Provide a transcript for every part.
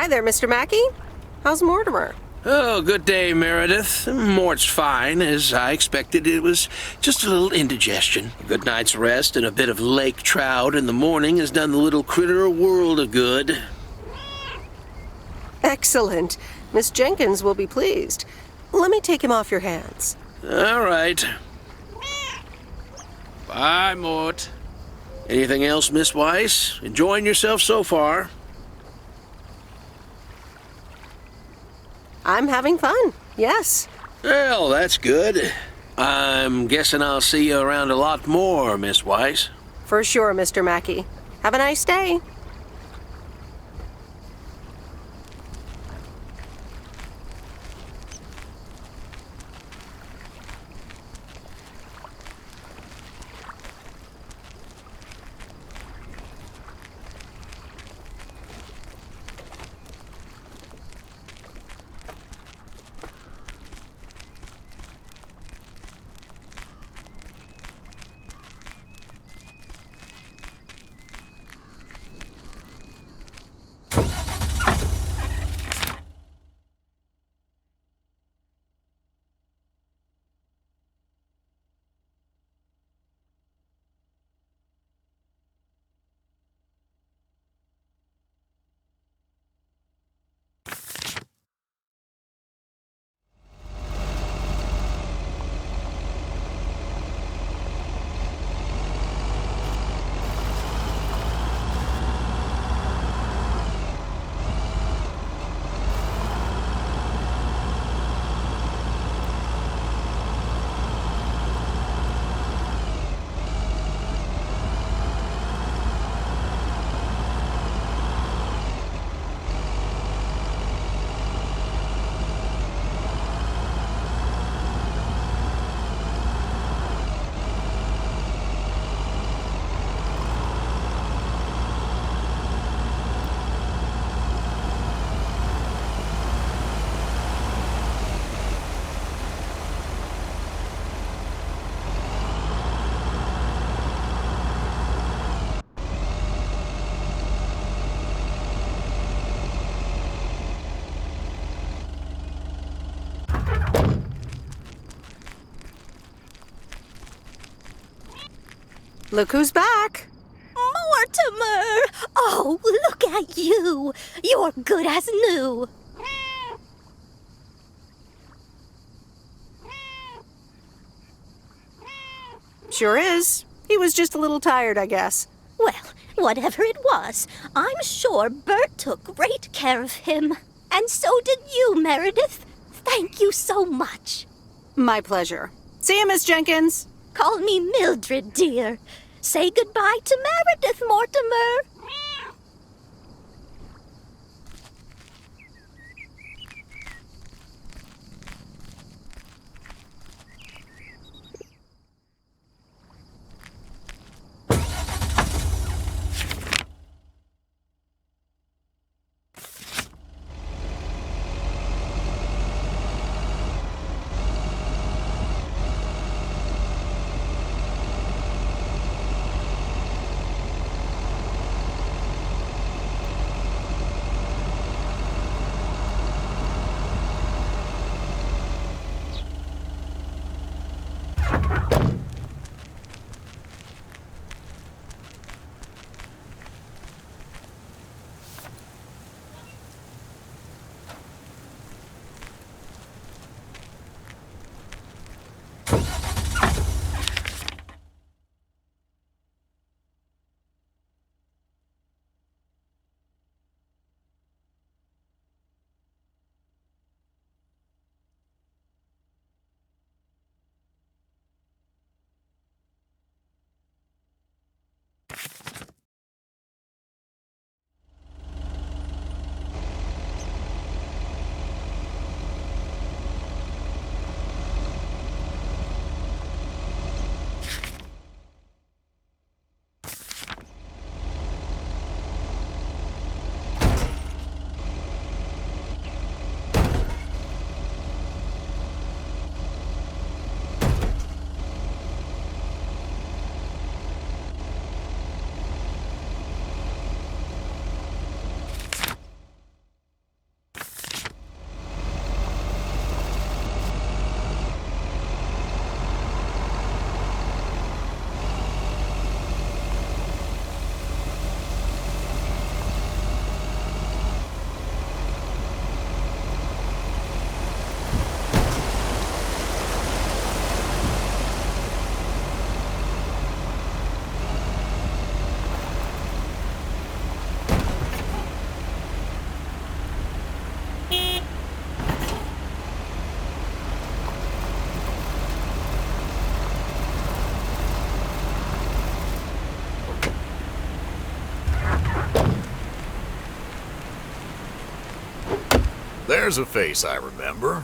Hi there, Mr. Mackey. How's Mortimer? Oh, good day, Meredith. Mort's fine. As I expected, it was just a little indigestion. A good night's rest and a bit of lake trout in the morning has done the little critter a world of good. Excellent. Miss Jenkins will be pleased. Let me take him off your hands. All right. Bye, Mort. Anything else, Miss Weiss? Enjoying yourself so far? I'm having fun, yes. Well, that's good. I'm guessing I'll see you around a lot more, Miss Weiss. For sure, Mr. Mackey. Have a nice day. Look who's back. Mortimer! Oh, look at you. You're good as new. Sure is. He was just a little tired, I guess. Well, whatever it was, I'm sure Bert took great care of him. And so did you, Meredith. Thank you so much. My pleasure. See you, Miss Jenkins. Call me Mildred, dear. Say goodbye to Meredith, Mortimer. There's a face I remember.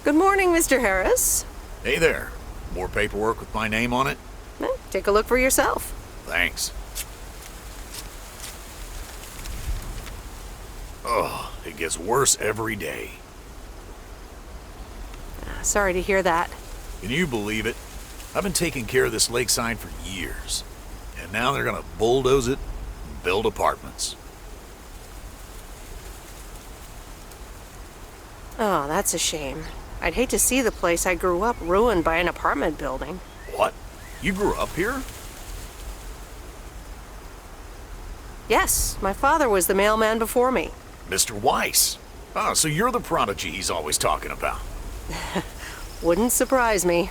Good morning, Mr. Harris. Hey there. More paperwork with my name on it? Take a look for yourself. Thanks. Oh, it gets worse every day. Sorry to hear that. Can you believe it? I've been taking care of this lakeside for years. And now they're gonna bulldoze it and build apartments. Oh, that's a shame. I'd hate to see the place I grew up ruined by an apartment building. What? You grew up here? Yes, my father was the mailman before me. Mr. Weiss. Ah, so you're the prodigy he's always talking about. Wouldn't surprise me.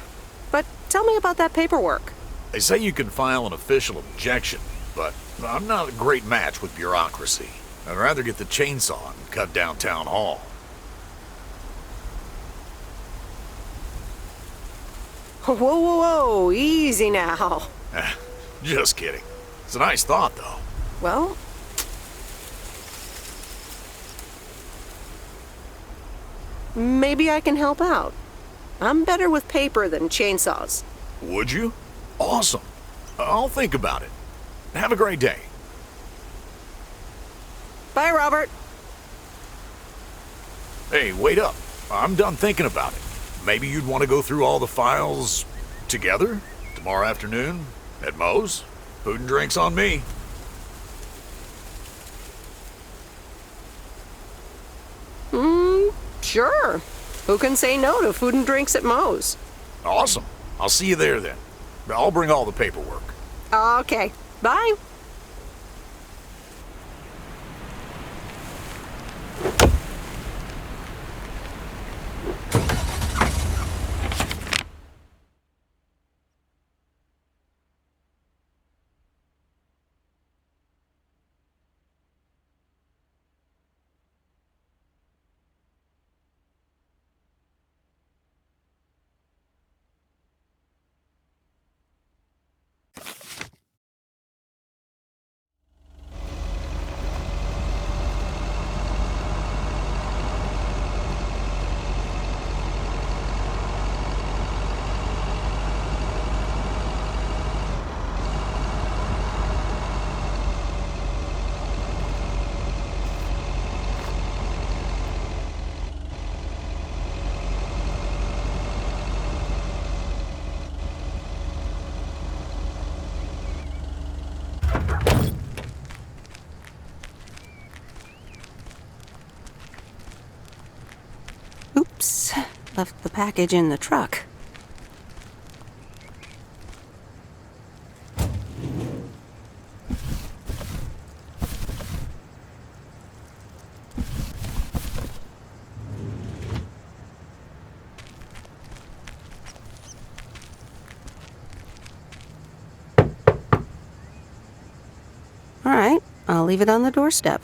But tell me about that paperwork. They say you can file an official objection, but I'm not a great match with bureaucracy. I'd rather get the chainsaw and cut down town hall. Whoa, whoa, whoa, easy now. Just kidding. It's a nice thought, though. Well, maybe I can help out. I'm better with paper than chainsaws. Would you? Awesome. I'll think about it. Have a great day. Bye, Robert. Hey, wait up. I'm done thinking about it. Maybe you'd want to go through all the files together tomorrow afternoon at Moe's? Food and drinks on me. Sure. Who can say no to food and drinks at Moe's? Awesome. I'll see you there then. I'll bring all the paperwork. Okay. Bye. Oops. Left the package in the truck. All right, I'll leave it on the doorstep.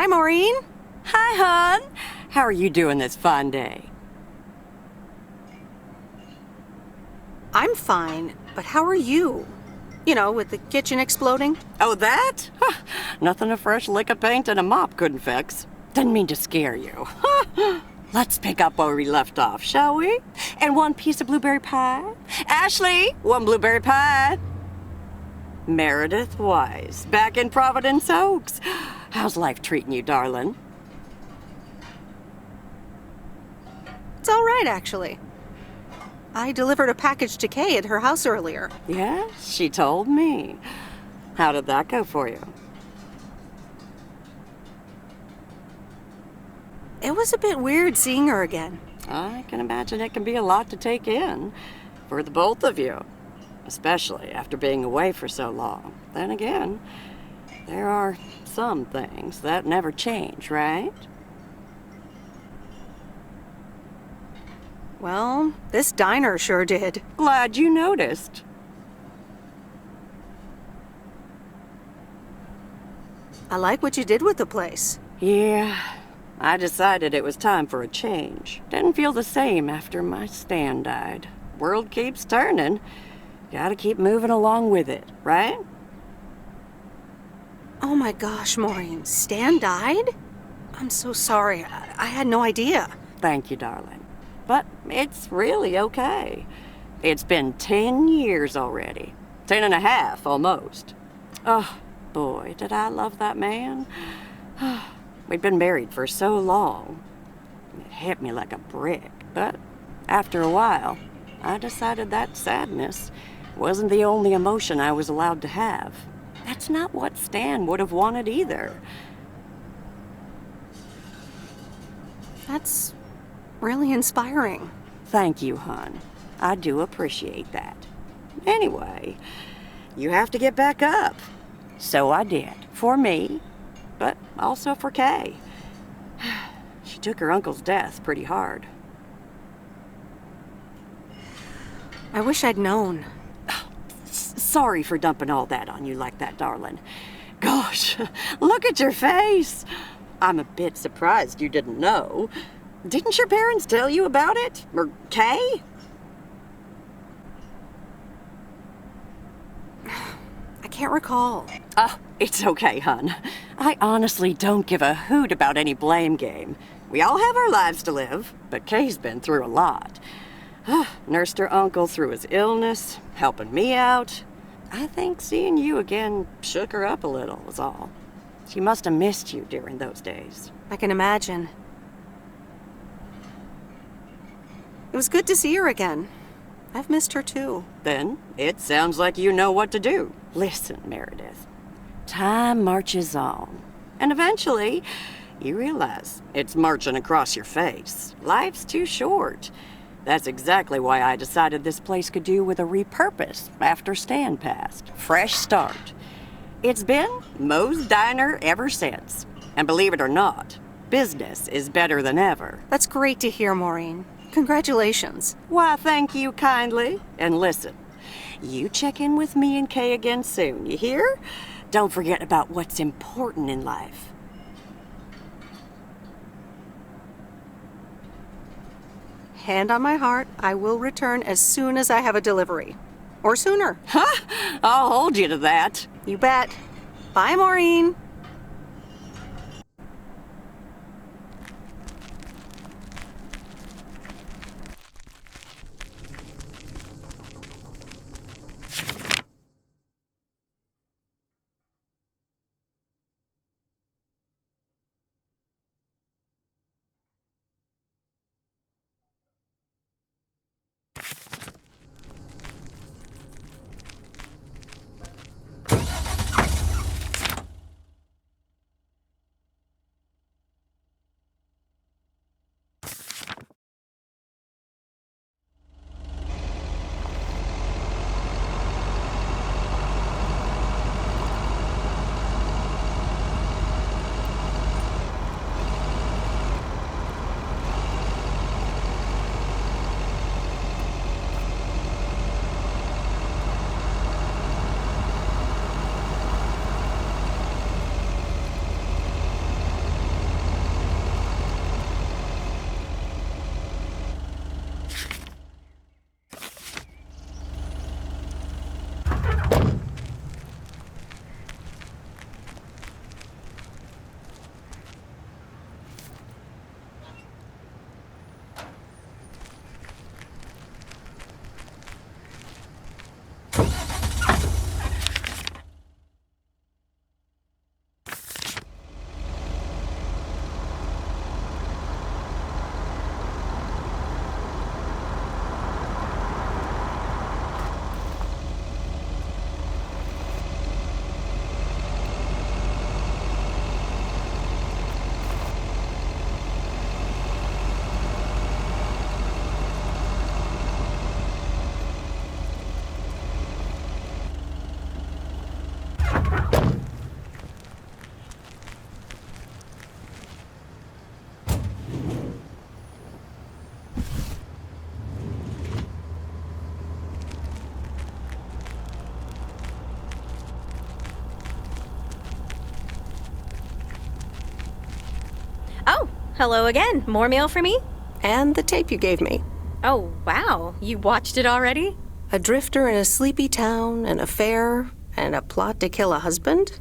Hi, Maureen. Hi, hon. How are you doing this fine day? I'm fine, but how are you? You know, with the kitchen exploding? Oh, that? Huh, nothing a fresh lick of paint and a mop couldn't fix. Didn't mean to scare you. Let's pick up where we left off, shall we? And one piece of blueberry pie? Ashley, one blueberry pie. Meredith Weiss, back in Providence Oaks. How's life treating you, darling? It's all right, actually. I delivered a package to Kay at her house earlier. Yeah, she told me. How did that go for you? It was a bit weird seeing her again. I can imagine it can be a lot to take in for the both of you, especially after being away for so long. Then again, there are some things that never change, right? Well, this diner sure did. Glad you noticed. I like what you did with the place. Yeah, I decided it was time for a change. Didn't feel the same after my Stan died. World keeps turning. Gotta keep moving along with it, right? Oh my gosh, Maureen, Stan died? I'm so sorry. I had no idea. Thank you, darling. But it's really okay. It's been 10 years already. 10 and a half, almost. Oh, boy, did I love that man. We'd been married for so long. It hit me like a brick. But after a while, I decided that sadness wasn't the only emotion I was allowed to have. That's not what Stan would have wanted either. That's really inspiring. Thank you, hon. I do appreciate that. Anyway, you have to get back up. So I did. For me, but also for Kay. She took her uncle's death pretty hard. I wish I'd known. Sorry for dumping all that on you like that, darling. Gosh, look at your face. I'm a bit surprised you didn't know. Didn't your parents tell you about it? Or Kay? I can't recall. Oh, it's okay, hon. I honestly don't give a hoot about any blame game. We all have our lives to live, but Kay's been through a lot. Nursed her uncle through his illness, helping me out. I think seeing you again shook her up a little, was all. She must have missed you during those days. I can imagine. It was good to see her again. I've missed her too. Then, it sounds like you know what to do. Listen, Meredith. Time marches on. And eventually, you realize it's marching across your face. Life's too short. That's exactly why I decided this place could do with a repurpose after Stan passed. Fresh start. It's been Moe's Diner ever since. And believe it or not, business is better than ever. That's great to hear, Maureen. Congratulations. Why, thank you kindly. And listen, you check in with me and Kay again soon, you hear? Don't forget about what's important in life. Hand on my heart, I will return as soon as I have a delivery. Or sooner. Huh? I'll hold you to that. You bet. Bye, Maureen. hello again. More mail for me? And the tape you gave me. Oh, wow. You watched it already? A drifter in a sleepy town, an affair, and a plot to kill a husband?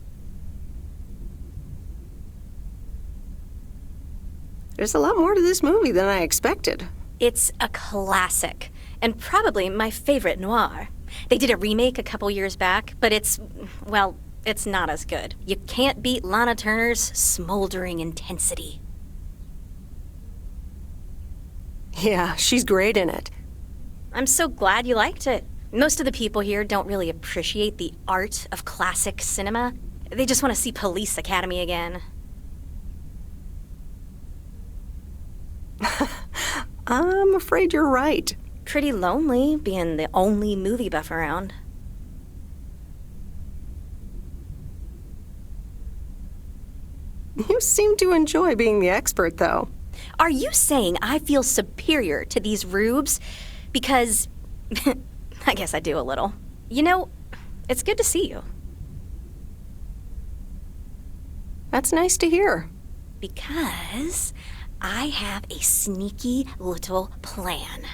There's a lot more to this movie than I expected. It's a classic, and probably my favorite noir. They did a remake a couple years back, but it's not as good. You can't beat Lana Turner's smoldering intensity. Yeah, she's great in it. I'm so glad you liked it. Most of the people here don't really appreciate the art of classic cinema. They just want to see Police Academy again. I'm afraid you're right. Pretty lonely being the only movie buff around. You seem to enjoy being the expert, though. Are you saying I feel superior to these rubes? Because I guess I do a little. You know, it's good to see you. That's nice to hear. Because I have a sneaky little plan.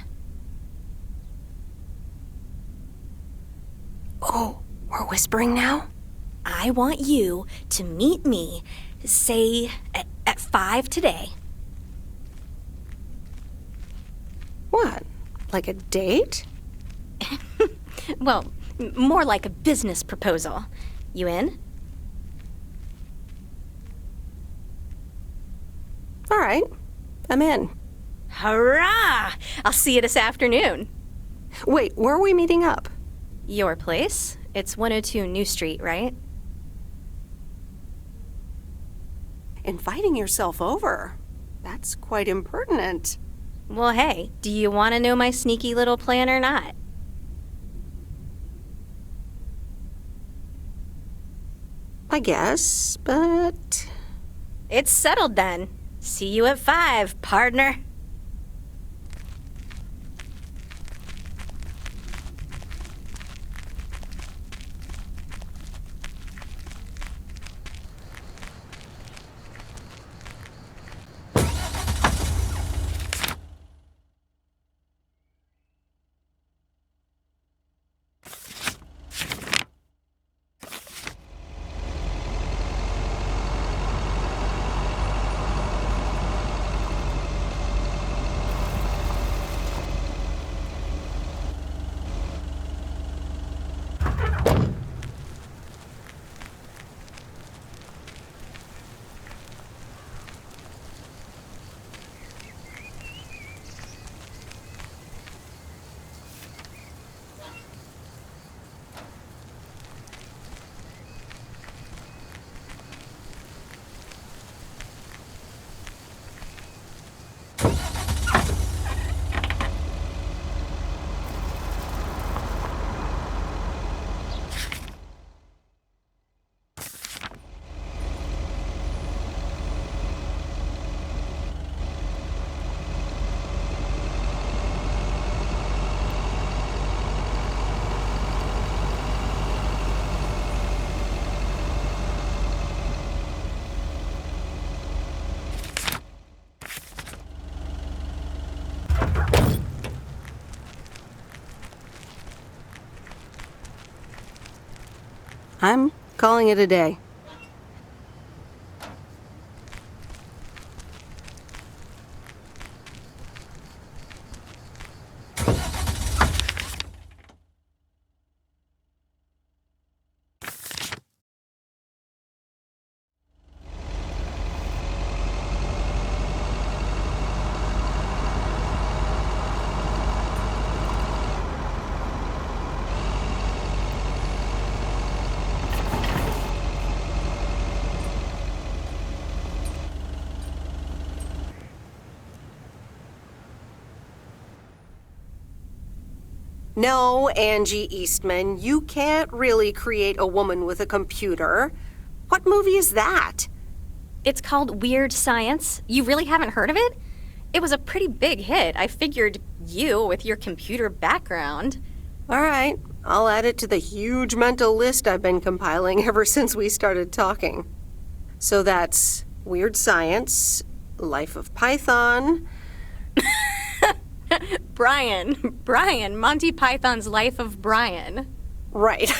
Oh, we're whispering now? I want you to meet me, say, at 5 today. What? Like a date? Well, more like a business proposal. You in? All right, I'm in. Hurrah! I'll see you this afternoon. Wait, where are we meeting up? Your place? It's 102 New Street, right? Inviting yourself over. That's quite impertinent. Well, hey, do you want to know my sneaky little plan or not? I guess, but... It's settled then. See you at 5, partner. I'm calling it a day. No, Angie Eastman, you can't really create a woman with a computer. What movie is that? It's called Weird Science. You really haven't heard of it? It was a pretty big hit. I figured you, with your computer background. All right, I'll add it to the huge mental list I've been compiling ever since we started talking. So that's Weird Science, Life of Python. Brian, Monty Python's Life of Brian. Right.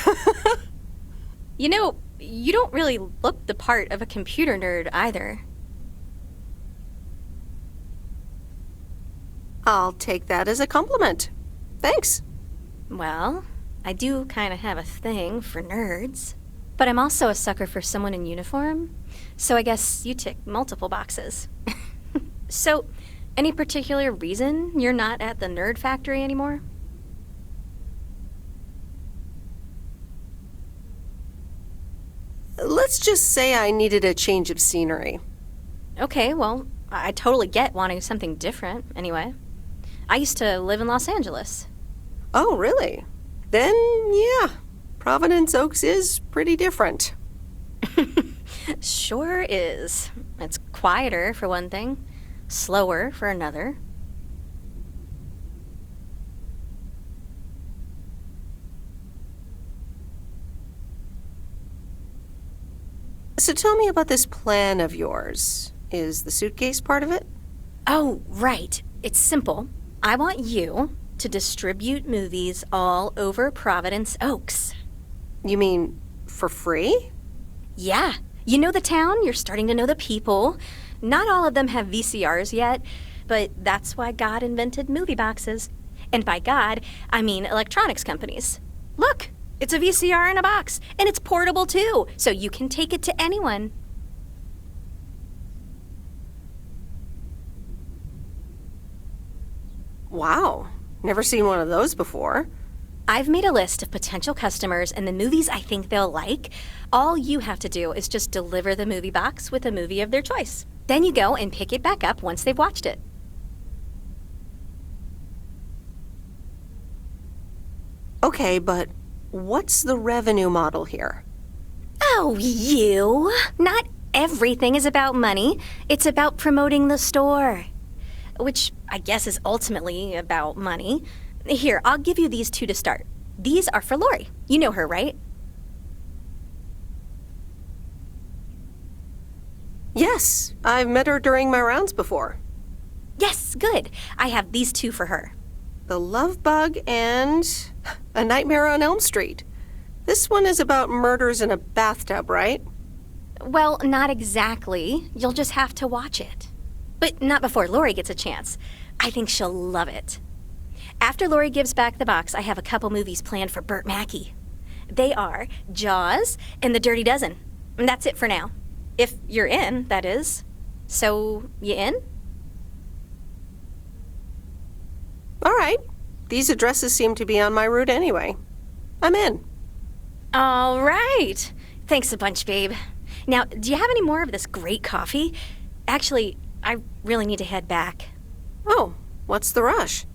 You know, you don't really look the part of a computer nerd either. I'll take that as a compliment. Thanks. Well, I do kind of have a thing for nerds. But I'm also a sucker for someone in uniform, so I guess you tick multiple boxes. So, any particular reason you're not at the Nerd Factory anymore? Let's just say I needed a change of scenery. Okay, well, I totally get wanting something different, anyway. I used to live in Los Angeles. Oh, really? Then, yeah, Providence Oaks is pretty different. Sure is. It's quieter, for one thing. Slower, for another. So tell me about this plan of yours. Is the suitcase part of it? Oh, right. It's simple. I want you to distribute movies all over Providence Oaks. You mean for free? Yeah. You know the town, you're starting to know the people. Not all of them have VCRs yet, but that's why God invented movie boxes. And by God, I mean electronics companies. Look, it's a VCR in a box, and it's portable too, so you can take it to anyone. Wow, never seen one of those before. I've made a list of potential customers and the movies I think they'll like. All you have to do is just deliver the movie box with a movie of their choice. Then you go and pick it back up once they've watched it. Okay, but what's the revenue model here? Oh, you! Not everything is about money. It's about promoting the store. Which I guess is ultimately about money. Here, I'll give you these two to start. These are for Lori. You know her, right? Yes, I've met her during my rounds before. Yes, good. I have these two for her. The Love Bug and A Nightmare on Elm Street. This one is about murders in a bathtub, right? Well, not exactly. You'll just have to watch it. But not before Lori gets a chance. I think she'll love it. After Lori gives back the box, I have a couple movies planned for Burt Mackey. They are Jaws and The Dirty Dozen. And that's it for now. If you're in, that is. So, you in? All right. These addresses seem to be on my route anyway. I'm in. All right. Thanks a bunch, babe. Now, do you have any more of this great coffee? Actually, I really need to head back. Oh, what's the rush?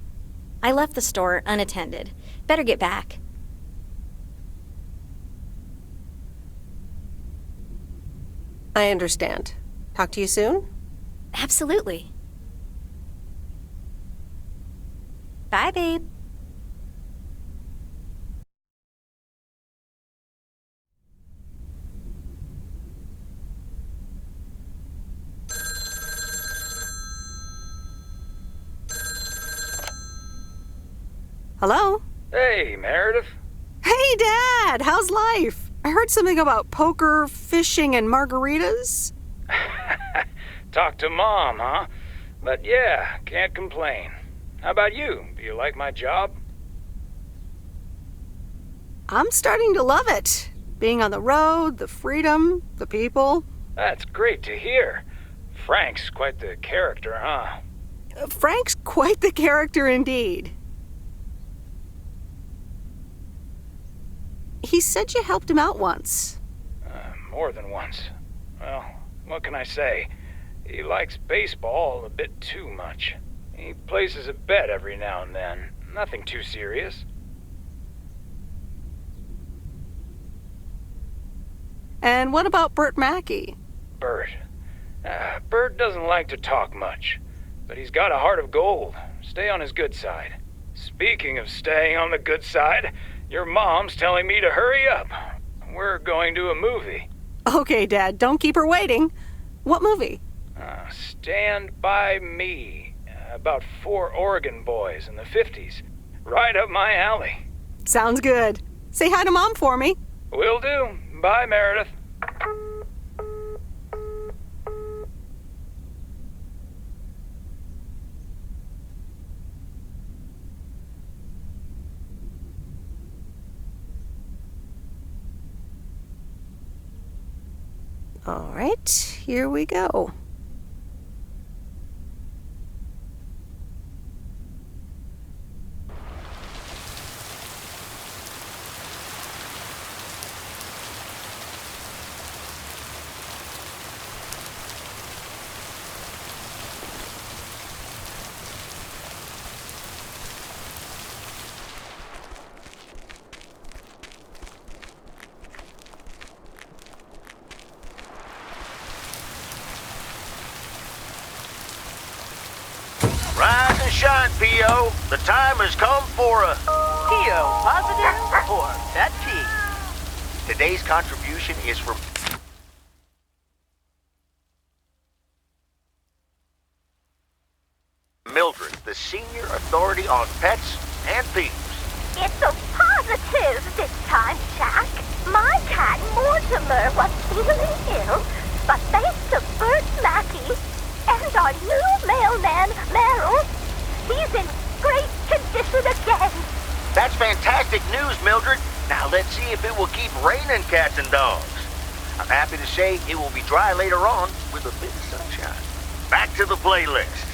I left the store unattended. Better get back. I understand. Talk to you soon? Absolutely. Bye, babe. Hello? Hey, Meredith. Hey, Dad! How's life? I heard something about poker, fishing, and margaritas. Talk to Mom, huh? But yeah, can't complain. How about you? Do you like my job? I'm starting to love it. Being on the road, the freedom, the people. That's great to hear. Frank's quite the character, huh? Frank's quite the character indeed. He said you helped him out once. More than once. Well, what can I say? He likes baseball a bit too much. He places a bet every now and then. Nothing too serious. And what about Burt Mackey? Bert. Bert doesn't like to talk much, but he's got a heart of gold. Stay on his good side. Speaking of staying on the good side, your mom's telling me to hurry up. We're going to a movie. Okay, Dad, don't keep her waiting. What movie? Stand By Me, about 4 Oregon boys in the 50s. Right up my alley. Sounds good. Say hi to Mom for me. Will do. Bye, Meredith. All right, here we go. Rise and shine, P.O. The time has come for a P.O. positive or pet peeve. Today's contribution is from Mildred, the senior authority on pets and peeves. It's a positive this time, Jack. My cat Mortimer was feeling ill, but thanks to Bert Mackey and our new mailman, Merrill, he's in great condition again. That's fantastic news, Mildred. Now let's see if it will keep raining cats and dogs. I'm happy to say it will be dry later on with a bit of sunshine. Back to the playlist.